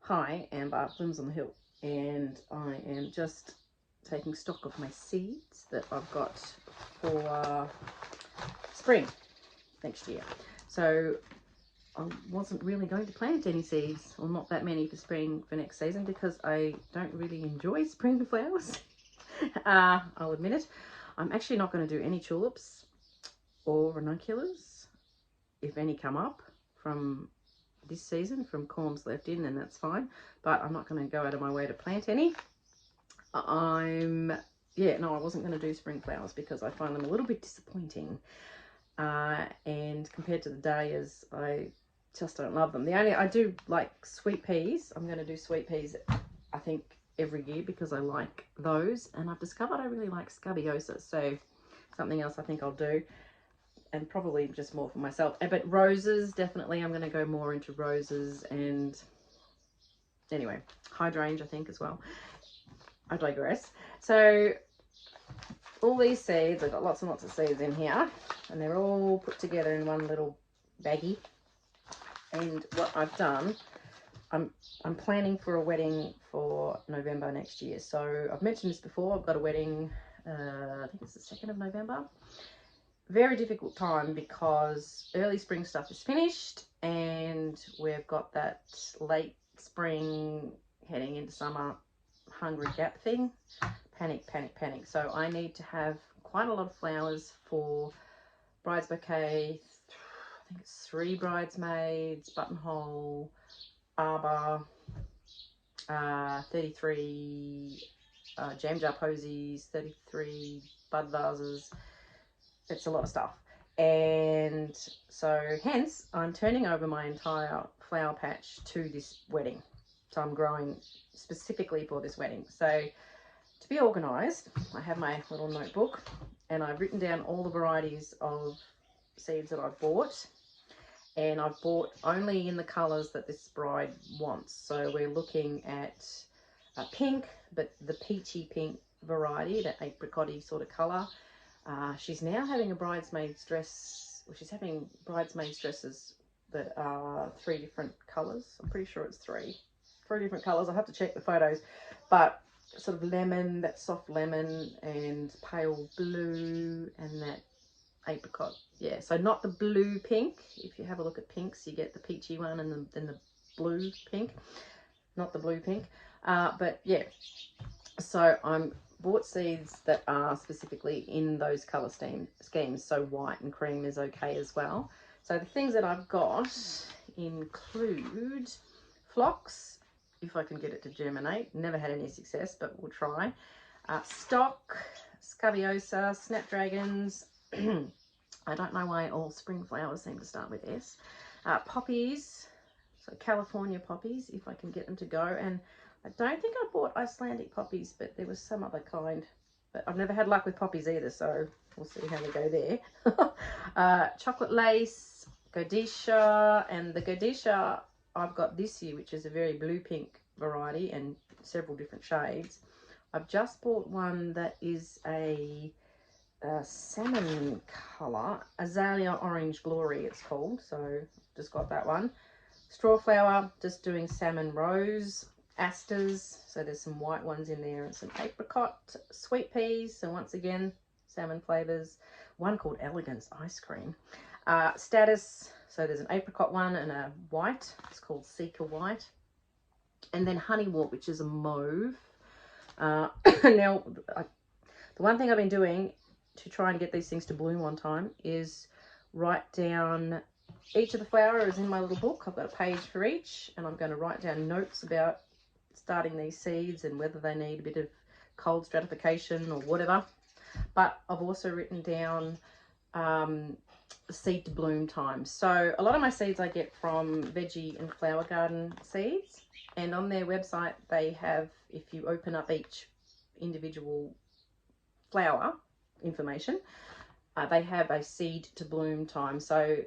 Hi, Amber, Blooms on the Hill, and I am just taking stock of my seeds that I've got for spring next year. So I wasn't really going to plant any seeds, or not that many for spring for next season, because I don't really enjoy spring flowers. I'll admit it. I'm actually not going to do any tulips or ranunculus. If any come up from this season from columns left in, then that's fine, but I'm not going to go out of my way to plant any. I wasn't going to do spring flowers because I find them a little bit disappointing, and compared to the dahlias, I just don't love them. I do like sweet peas. I'm going to do sweet peas, I think, every year because I like those, and I've discovered I really like scabiosas, so something else I think I'll do, and probably just more for myself. But roses, definitely I'm going to go more into roses, and anyway, hydrangea I think as well. I digress. So all these seeds, I've got lots and lots of seeds in here, and they're all put together in one little baggie. And what I've done, I'm planning for a wedding for November next year. So I've mentioned this before, I've got a wedding, I think it's the 2nd of November. Very difficult time because early spring stuff is finished and we've got that late spring heading into summer hungry gap thing. Panic, panic, panic. So I need to have quite a lot of flowers for bride's bouquet. I think it's 3 bridesmaids, buttonhole, arbor, 33 jam jar posies, 33 bud vases. It's a lot of stuff, and so hence I'm turning over my entire flower patch to this wedding. So I'm growing specifically for this wedding. So to be organised, I have my little notebook and I've written down all the varieties of seeds that I've bought, and I've bought only in the colours that this bride wants. So we're looking at pink, but the peachy pink variety, that apricot-y sort of colour. She's now having a bridesmaid's dress, she's having bridesmaid's dresses that are 3 different colours. I'm pretty sure it's 3 different colours. I'll have to check the photos, but sort of lemon, that soft lemon, and pale blue, and that apricot. Yeah, so not the blue pink. If you have a look at pinks, you get the peachy one and then the blue pink, not the blue pink. But yeah, so I'm bought seeds that are specifically in those colour schemes, so white and cream is okay as well. So the things that I've got include phlox, if I can get it to germinate. Never had any success, but we'll try. Stock, scabiosa, snapdragons. I don't know why all spring flowers seem to start with S. Poppies, so California poppies, if I can get them to go. And I don't think I bought Icelandic poppies, but there was some other kind. But I've never had luck with poppies either, so we'll see how we go there. Chocolate lace, Godisha, and the Godisha I've got this year, which is a very blue-pink variety and several different shades. I've just bought one that is a salmon colour, Azalea Orange Glory it's called, so just got that one. Strawflower, just doing salmon rose. Asters, so there's some white ones in there, and some apricot. Sweet peas, so once again salmon flavours. One called Elegance Ice Cream. Status, so there's an apricot one and a white, it's called Seeker White. And then Honeywort, which is a mauve. Now the one thing I've been doing to try and get these things to bloom on time is write down each of the flowers in my little book. I've got a page for each, and I'm going to write down notes about starting these seeds and whether they need a bit of cold stratification or whatever. But I've also written down seed to bloom time. So a lot of my seeds I get from Veggie and Flower Garden Seeds, and on their website they have, if you open up each individual flower information, they have a seed to bloom time. So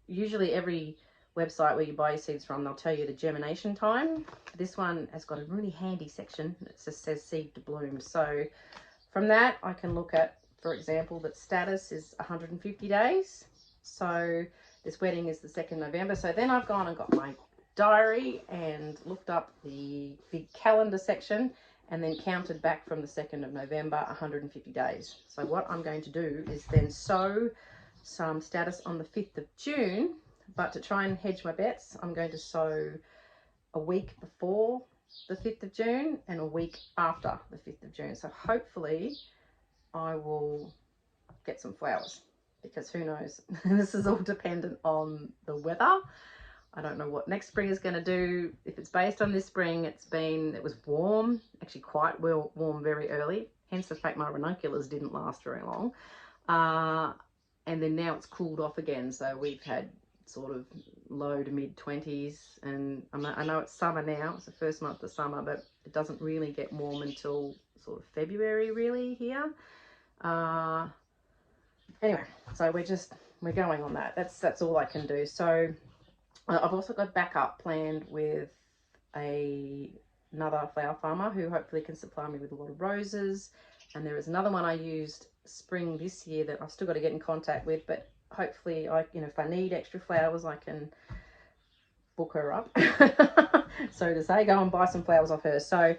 usually every website where you buy your seeds from, they'll tell you the germination time. This one has got a really handy section that just says seed to bloom. So from that I can look at, for example, that status is 150 days. So this wedding is the 2nd November. So then I've gone and got my diary and looked up the big calendar section and then counted back from the 2nd of November 150 days. So what I'm going to do is then sow some status on the 5th of June, but to try and hedge my bets, I'm going to sow a week before the 5th of June and a week after the 5th of June. So hopefully I will get some flowers, because who knows? This is all dependent on the weather. I don't know what next spring is going to do. If it's based on this spring, it was warm, actually quite warm very early, hence the fact my ranunculus didn't last very long. And then now it's cooled off again, so we've had sort of low to mid 20s, and I know it's summer now, it's the first month of summer, but it doesn't really get warm until sort of February really here. Anyway, so we're going on that. That's all I can do. So I've also got backup planned with another flower farmer who hopefully can supply me with a lot of roses, and there is another one I used spring this year that I've still got to get in contact with, but hopefully if I need extra flowers, I can book her up, so to say, go and buy some flowers off her. So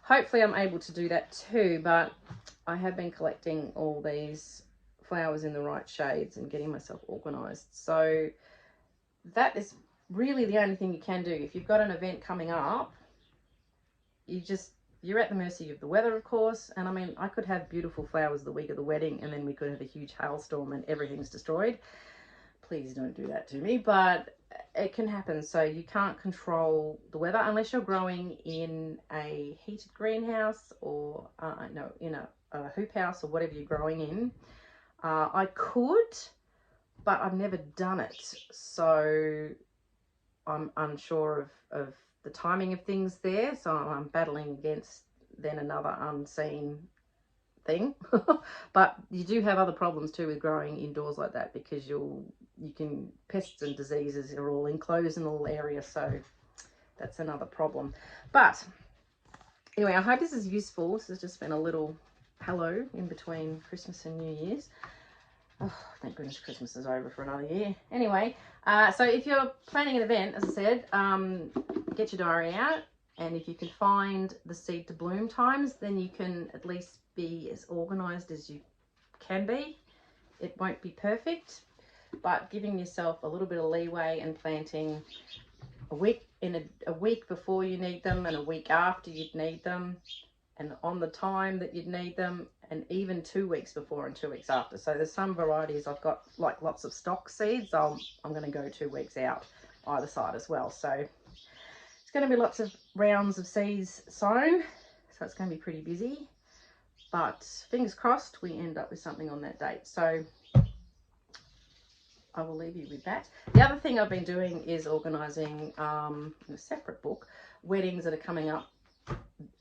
hopefully I'm able to do that too, but I have been collecting all these flowers in the right shades and getting myself organized. So that is really the only thing you can do. If you've got an event coming up, you're at the mercy of the weather, of course. And I mean, I could have beautiful flowers the week of the wedding and then we could have a huge hailstorm and everything's destroyed. Please don't do that to me, but it can happen. So you can't control the weather unless you're growing in a heated greenhouse or in a hoop house or whatever you're growing in. I could, but I've never done it, so I'm unsure of the timing of things there. So I'm battling against then another unseen thing. But you do have other problems too with growing indoors like that, because pests and diseases are all enclosed in all areas, so that's another problem. But anyway, I hope this is useful. This has just been a little hello in between Christmas and New Year's. Oh, thank goodness Christmas is over for another year. Anyway, so if you're planning an event, as I said, get your diary out, and if you can find the seed to bloom times, then you can at least be as organised as you can be. It won't be perfect, but giving yourself a little bit of leeway and planting a week before you need them and a week after you'd need them, and on the time that you'd need them, and even 2 weeks before and 2 weeks after. So there's some varieties I've got like lots of stock seeds. I'm going to go 2 weeks out either side as well. So it's going to be lots of rounds of seeds sown. So it's going to be pretty busy, but fingers crossed we end up with something on that date. So I will leave you with that. The other thing I've been doing is organising in a separate book, weddings that are coming up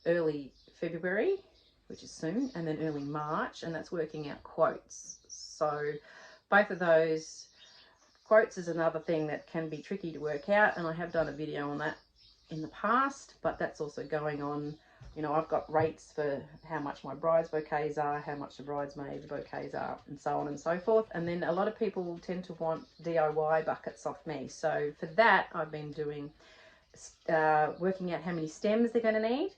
early February, which is soon, and then early March, and that's working out quotes. So both of those, quotes is another thing that can be tricky to work out, and I have done a video on that in the past, but that's also going on. I've got rates for how much my bride's bouquets are, how much the bridesmaids' bouquets are, and so on and so forth. And then a lot of people tend to want DIY buckets off me. So for that, I've been doing working out how many stems they're going to need,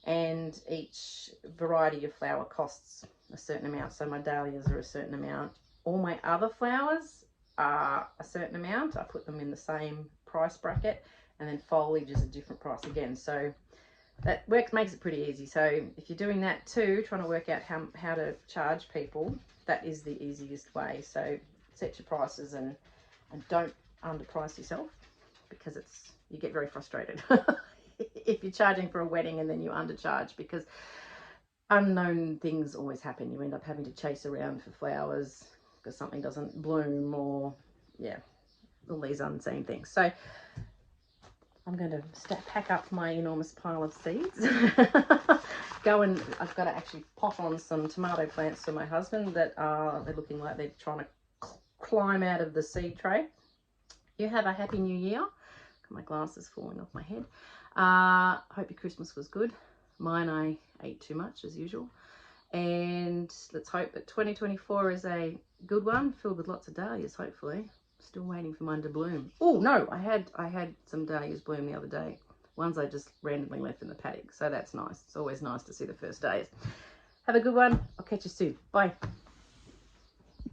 and each variety of flower costs a certain amount. So my dahlias are a certain amount. All my other flowers are a certain amount. I put them in the same price bracket, and then foliage is a different price again. So that makes it pretty easy. So if you're doing that too, trying to work out how to charge people, that is the easiest way. So set your prices and don't underprice yourself, because you get very frustrated if you're charging for a wedding and then you undercharge, because unknown things always happen. You end up having to chase around for flowers because something doesn't bloom, or all these unseen things. So I'm going to pack up my enormous pile of seeds. I've got to actually pot on some tomato plants for my husband that they're looking like they're trying to climb out of the seed tray. You have a happy new year. Got my glasses falling off my head. Hope your Christmas was good. Mine, I ate too much as usual. And let's hope that 2024 is a good one, filled with lots of dahlias, hopefully. Still waiting for mine to bloom. Oh no, I had some dahlias bloom the other day. Ones I just randomly left in the paddock, so that's nice. It's always nice to see the first days. Have a good one. I'll catch you soon. Bye.